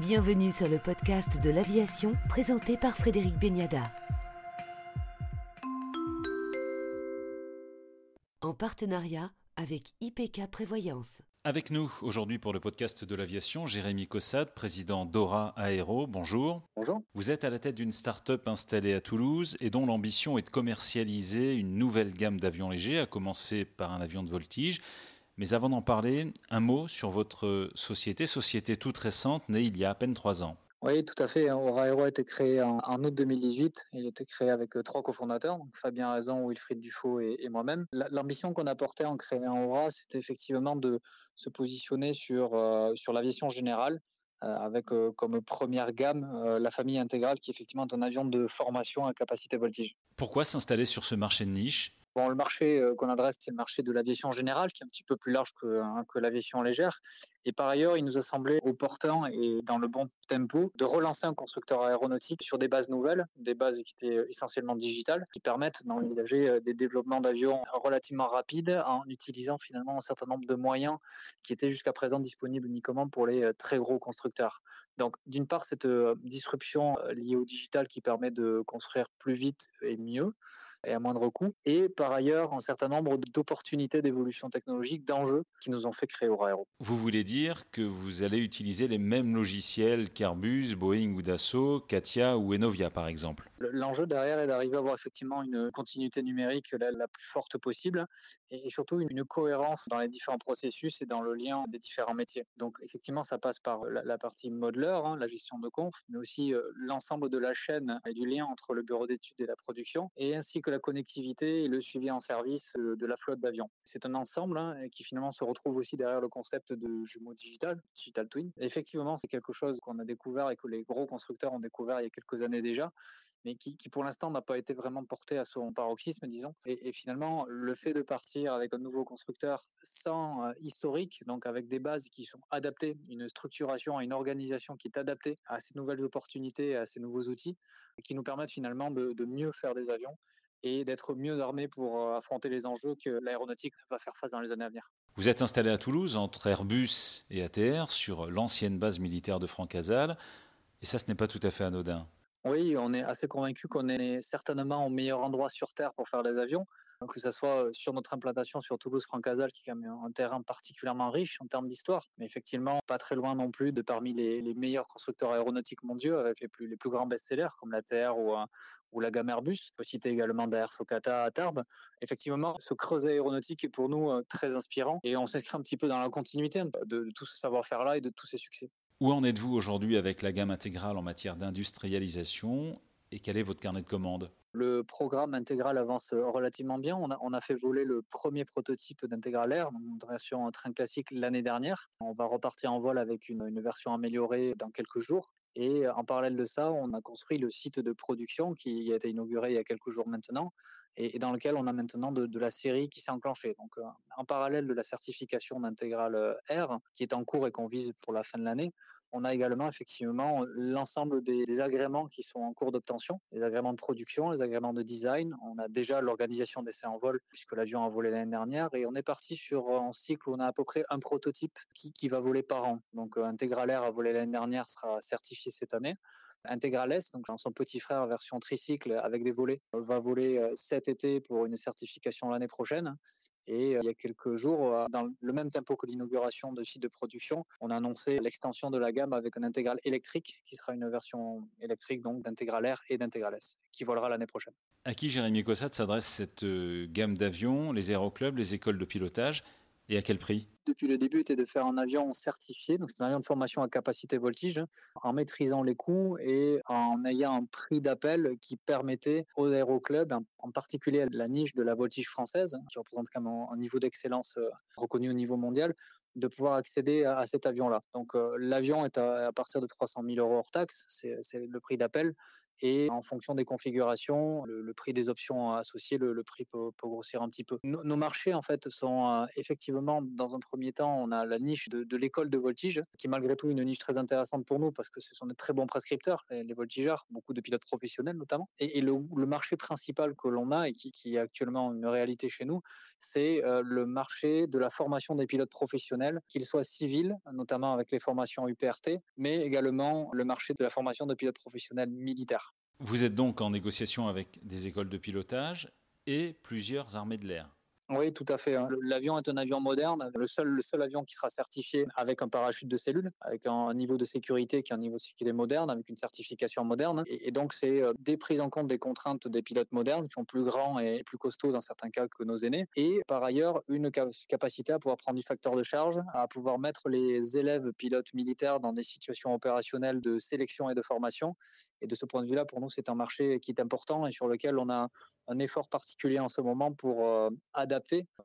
Bienvenue sur le podcast de l'aviation présenté par Frédéric Beniada. En partenariat avec IPK Prévoyance. Avec nous aujourd'hui pour le podcast de l'aviation, Jérémy Caussade, président d'Aura Aéro. Bonjour. Bonjour. Vous êtes à la tête d'une start-up installée à Toulouse et dont l'ambition est de commercialiser une nouvelle gamme d'avions légers, à commencer par un avion de voltige. Mais avant d'en parler, un mot sur votre société toute récente, née il y a à peine 3 ans. Oui, tout à fait. Aura Aéro a été créé en août 2018. Il a été créé avec 3 cofondateurs, donc Fabien Razon, Wilfried Dufaux et moi-même. L'ambition qu'on a portée en créant Aura, c'était effectivement de se positionner sur l'aviation générale, avec comme première gamme la famille intégrale, qui effectivement est un avion de formation à capacité voltige. Pourquoi s'installer sur ce marché de niche ? Bon, le marché qu'on adresse, c'est le marché de l'aviation générale, qui est un petit peu plus large que l'aviation légère. Et par ailleurs, il nous a semblé opportun et dans le bon tempo de relancer un constructeur aéronautique sur des bases nouvelles, des bases qui étaient essentiellement digitales, qui permettent d'envisager des développements d'avions relativement rapides en utilisant finalement un certain nombre de moyens qui étaient jusqu'à présent disponibles uniquement pour les très gros constructeurs. Donc, d'une part, cette disruption liée au digital qui permet de construire plus vite et mieux et à moindre coût. Et par ailleurs, un certain nombre d'opportunités d'évolution technologique, d'enjeux qui nous ont fait créer Aura Aéro. Vous voulez dire que vous allez utiliser les mêmes logiciels qu'Airbus, Boeing ou Dassault, Katia ou Enovia par exemple ? L'enjeu derrière est d'arriver à avoir effectivement une continuité numérique la plus forte possible et surtout une cohérence dans les différents processus et dans le lien des différents métiers. Donc effectivement, ça passe par la partie modeler, la gestion de conf, mais aussi l'ensemble de la chaîne et du lien entre le bureau d'études et la production, et ainsi que la connectivité et le suivi en service de la flotte d'avions. C'est un ensemble qui finalement se retrouve aussi derrière le concept de jumeaux digital twin. Et effectivement, c'est quelque chose qu'on a découvert et que les gros constructeurs ont découvert il y a quelques années déjà, mais qui pour l'instant n'a pas été vraiment porté à son paroxysme, disons. Et finalement, le fait de partir avec un nouveau constructeur sans historique, donc avec des bases qui sont adaptées, une structuration et une organisation qui est adaptée à ces nouvelles opportunités, à ces nouveaux outils, qui nous permettent finalement de mieux faire des avions et d'être mieux armés pour affronter les enjeux que l'aéronautique va faire face dans les années à venir. Vous êtes installé à Toulouse, entre Airbus et ATR, sur l'ancienne base militaire de Francazal, et ça, ce n'est pas tout à fait anodin. Oui, on est assez convaincu qu'on est certainement au meilleur endroit sur Terre pour faire des avions, que ce soit sur notre implantation sur Toulouse-Francazal, qui est quand même un terrain particulièrement riche en termes d'histoire, mais effectivement pas très loin non plus de parmi les meilleurs constructeurs aéronautiques mondiaux, avec les plus grands best-sellers comme l'ATR ou la gamme Airbus. On peut citer également Daher Socata à Tarbes. Effectivement, ce creuset aéronautique est pour nous très inspirant et on s'inscrit un petit peu dans la continuité de tout ce savoir-faire-là et de tous ces succès. Où en êtes-vous aujourd'hui avec la gamme intégrale en matière d'industrialisation et quel est votre carnet de commandes ? Le programme intégral avance relativement bien. On a fait voler le premier prototype d'Intégral Air, une version train classique l'année dernière. On va repartir en vol avec une version améliorée dans quelques jours. Et en parallèle de ça, on a construit le site de production qui a été inauguré il y a quelques jours maintenant et dans lequel on a maintenant de la série qui s'est enclenchée. Donc, en parallèle de la certification d'Intégral Air qui est en cours et qu'on vise pour la fin de l'année, on a également effectivement l'ensemble des agréments qui sont en cours d'obtention, les agréments de production, les agréments de design. On a déjà l'organisation d'essais en vol puisque l'avion a volé l'année dernière et on est parti sur un cycle où on a à peu près un prototype qui va voler par an. Donc Intégral Air a volé l'année dernière, sera certifié cette année. Intégral S, donc son petit frère version tricycle avec des volets, va voler cet été pour une certification l'année prochaine. Et il y a quelques jours, dans le même tempo que l'inauguration de site de production, on a annoncé l'extension de la gamme avec un intégral électrique qui sera une version électrique donc d'Intégral Air et d'Intégral S qui volera l'année prochaine. À qui, Jérémy Caussade, s'adresse cette gamme d'avions, les aéroclubs, les écoles de pilotage et à quel prix ? Depuis le début, était de faire un avion certifié, donc c'est un avion de formation à capacité voltige, en maîtrisant les coûts et en ayant un prix d'appel qui permettait aux aéroclubs, en particulier la niche de la voltige française, qui représente quand même un niveau d'excellence reconnu au niveau mondial, de pouvoir accéder à cet avion-là. Donc l'avion est à partir de 300 000 euros hors taxe, c'est le prix d'appel. Et en fonction des configurations, le prix des options associées, le prix peut grossir un petit peu. Nos marchés, en fait, sont effectivement, dans un premier temps, on a la niche de l'école de voltige, qui est malgré tout une niche très intéressante pour nous, parce que ce sont des très bons prescripteurs, les voltigeurs, beaucoup de pilotes professionnels notamment. Et le marché principal que l'on a, et qui est actuellement une réalité chez nous, c'est le marché de la formation des pilotes professionnels professionnel, qu'il soit civil, notamment avec les formations UPRT, mais également le marché de la formation de pilotes professionnels militaires. Vous êtes donc en négociation avec des écoles de pilotage et plusieurs armées de l'air. Oui, tout à fait. L'avion est un avion moderne, le seul avion qui sera certifié avec un parachute de cellule, avec un niveau de sécurité qui est un niveau de sécurité moderne, avec une certification moderne. Et donc, c'est des prises en compte des contraintes des pilotes modernes, qui sont plus grands et plus costauds dans certains cas que nos aînés. Et par ailleurs, une capacité à pouvoir prendre du facteur de charge, à pouvoir mettre les élèves pilotes militaires dans des situations opérationnelles de sélection et de formation. Et de ce point de vue-là, pour nous, c'est un marché qui est important et sur lequel on a un effort particulier en ce moment pour adapter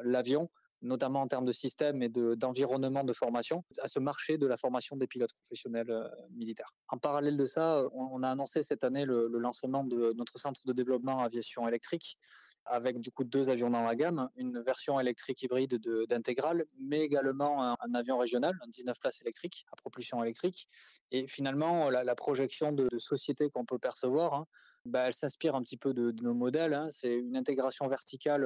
l'avion, notamment en termes de système et d'environnement de formation, à ce marché de la formation des pilotes professionnels militaires. En parallèle de ça, on a annoncé cette année le lancement de notre centre de développement aviation électrique, avec du coup 2 avions dans la gamme, une version électrique hybride d'Integral, mais également un avion régional, un 19 places électrique, à propulsion électrique. Et finalement, la projection de société qu'on peut percevoir, elle s'inspire un petit peu de nos modèles. C'est une intégration verticale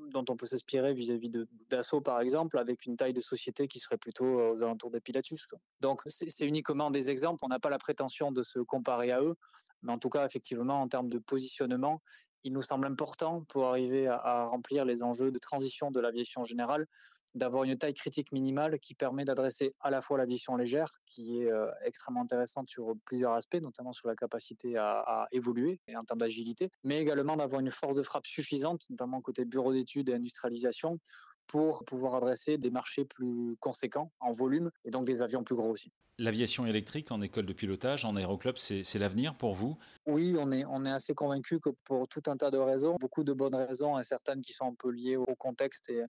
dont on peut s'inspirer vis-à-vis d'Assaut, par exemple, avec une taille de société qui serait plutôt aux alentours des Pilatus. Donc, c'est uniquement des exemples. On n'a pas la prétention de se comparer à eux. Mais en tout cas, effectivement, en termes de positionnement, il nous semble important pour arriver à remplir les enjeux de transition de l'aviation générale, d'avoir une taille critique minimale qui permet d'adresser à la fois l'aviation légère, qui est extrêmement intéressante sur plusieurs aspects, notamment sur la capacité à évoluer et en termes d'agilité, mais également d'avoir une force de frappe suffisante, notamment côté bureau d'études et industrialisation, pour pouvoir adresser des marchés plus conséquents en volume et donc des avions plus gros aussi. L'aviation électrique en école de pilotage, en aéroclub, c'est l'avenir pour vous? Oui, on est assez convaincu que pour tout un tas de raisons, beaucoup de bonnes raisons et certaines qui sont un peu liées au contexte et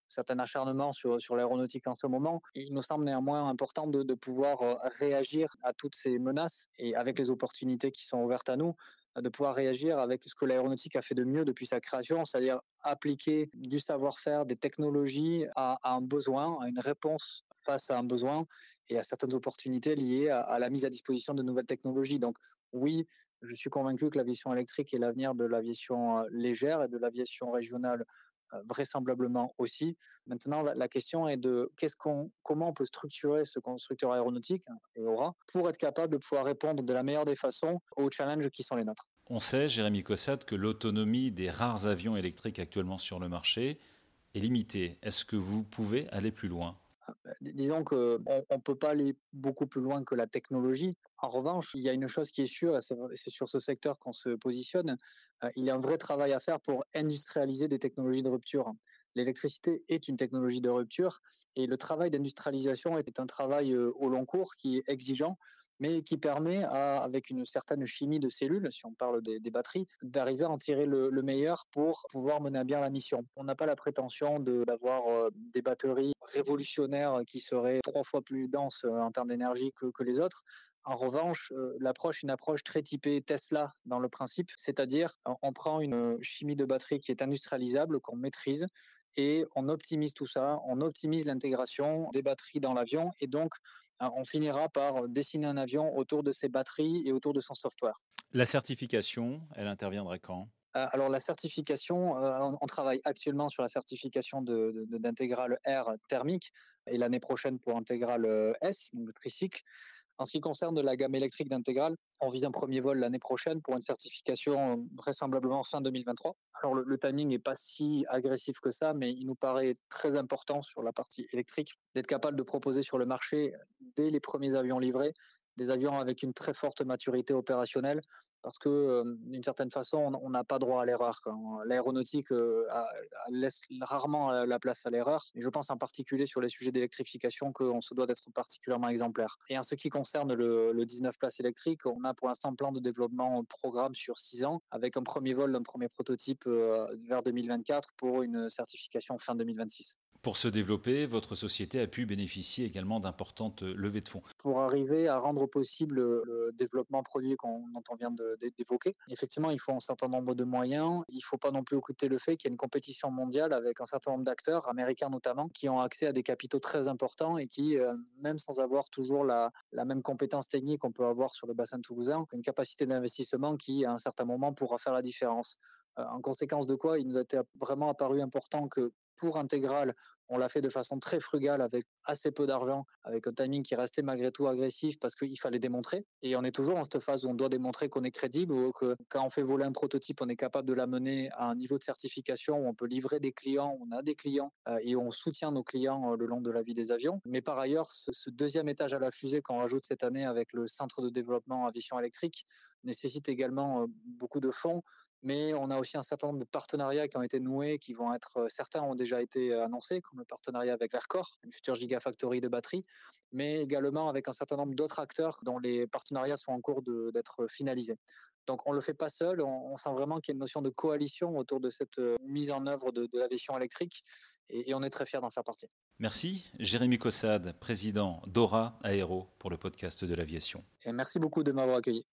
certain acharnement sur l'aéronautique en ce moment. Il nous semble néanmoins important de pouvoir réagir à toutes ces menaces et avec les opportunités qui sont ouvertes à nous, de pouvoir réagir avec ce que l'aéronautique a fait de mieux depuis sa création, c'est-à-dire appliquer du savoir-faire, des technologies à un besoin, à une réponse face à un besoin et à certaines opportunités liées à la mise à disposition de nouvelles technologies. Donc oui, je suis convaincu que l'aviation électrique est l'avenir de l'aviation légère et de l'aviation régionale vraisemblablement aussi. Maintenant, la question est de comment on peut structurer ce constructeur aéronautique et aura pour être capable de pouvoir répondre de la meilleure des façons aux challenges qui sont les nôtres. On sait, Jérémy Cossade, que l'autonomie des rares avions électriques actuellement sur le marché est limitée. Est-ce que vous pouvez aller plus loin ? Disons qu'on ne peut pas aller beaucoup plus loin que la technologie. En revanche, il y a une chose qui est sûre, et c'est sur ce secteur qu'on se positionne, il y a un vrai travail à faire pour industrialiser des technologies de rupture. L'électricité est une technologie de rupture et le travail d'industrialisation est un travail au long cours qui est exigeant, mais qui permet, avec une certaine chimie de cellules, si on parle des batteries, d'arriver à en tirer le meilleur pour pouvoir mener à bien la mission. On n'a pas la prétention d'avoir des batteries révolutionnaires qui seraient 3 fois plus denses en termes d'énergie que les autres. En revanche, l'approche est une approche très typée Tesla dans le principe, c'est-à-dire on prend une chimie de batterie qui est industrialisable, qu'on maîtrise, et on optimise tout ça, on optimise l'intégration des batteries dans l'avion, et donc on finira par dessiner un avion autour de ses batteries et autour de son software. La certification, elle interviendra quand ? Alors la certification, on travaille actuellement sur la certification d'Integral R thermique et l'année prochaine pour Integral S, donc le tricycle. En ce qui concerne la gamme électrique d'Integral, on vise un premier vol l'année prochaine pour une certification vraisemblablement fin 2023. Alors le timing n'est pas si agressif que ça, mais il nous paraît très important sur la partie électrique d'être capable de proposer sur le marché, dès les premiers avions livrés, des avions avec une très forte maturité opérationnelle, parce que d'une certaine façon, on n'a pas droit à l'erreur. L'aéronautique laisse rarement la place à l'erreur. Et je pense en particulier sur les sujets d'électrification qu'on se doit d'être particulièrement exemplaire. Et en ce qui concerne le 19 places électriques, on a pour l'instant un plan de développement programme sur 6 ans, avec un premier vol d'un premier prototype vers 2024 pour une certification fin 2026. Pour se développer, votre société a pu bénéficier également d'importantes levées de fonds. Pour arriver à rendre possible le développement produit dont on vient d'évoquer, effectivement, il faut un certain nombre de moyens. Il ne faut pas non plus occulter le fait qu'il y a une compétition mondiale avec un certain nombre d'acteurs, américains notamment, qui ont accès à des capitaux très importants et qui, même sans avoir toujours la même compétence technique qu'on peut avoir sur le bassin toulousain, ont une capacité d'investissement qui, à un certain moment, pourra faire la différence. En conséquence de quoi, il nous a été vraiment apparu important que pour Integral, On l'a fait de façon très frugale avec assez peu d'argent, avec un timing qui restait malgré tout agressif parce qu'il fallait démontrer. Et on est toujours dans cette phase où on doit démontrer qu'on est crédible, ou que quand on fait voler un prototype, on est capable de l'amener à un niveau de certification où on peut livrer des clients, on a des clients et on soutient nos clients le long de la vie des avions. Mais par ailleurs, ce deuxième étage à la fusée qu'on rajoute cette année avec le centre de développement aviation électrique nécessite également beaucoup de fonds. Mais on a aussi un certain nombre de partenariats qui ont été noués, qui vont être, certains ont déjà été annoncés, comme le partenariat avec Verkor, une future gigafactory de batteries, mais également avec un certain nombre d'autres acteurs dont les partenariats sont en cours d'être finalisés. Donc on ne le fait pas seul, on sent vraiment qu'il y a une notion de coalition autour de cette mise en œuvre de l'aviation électrique, et on est très fiers d'en faire partie. Merci Jérémy Caussade, président d'Aura Aéro pour le podcast de l'aviation. Et merci beaucoup de m'avoir accueilli.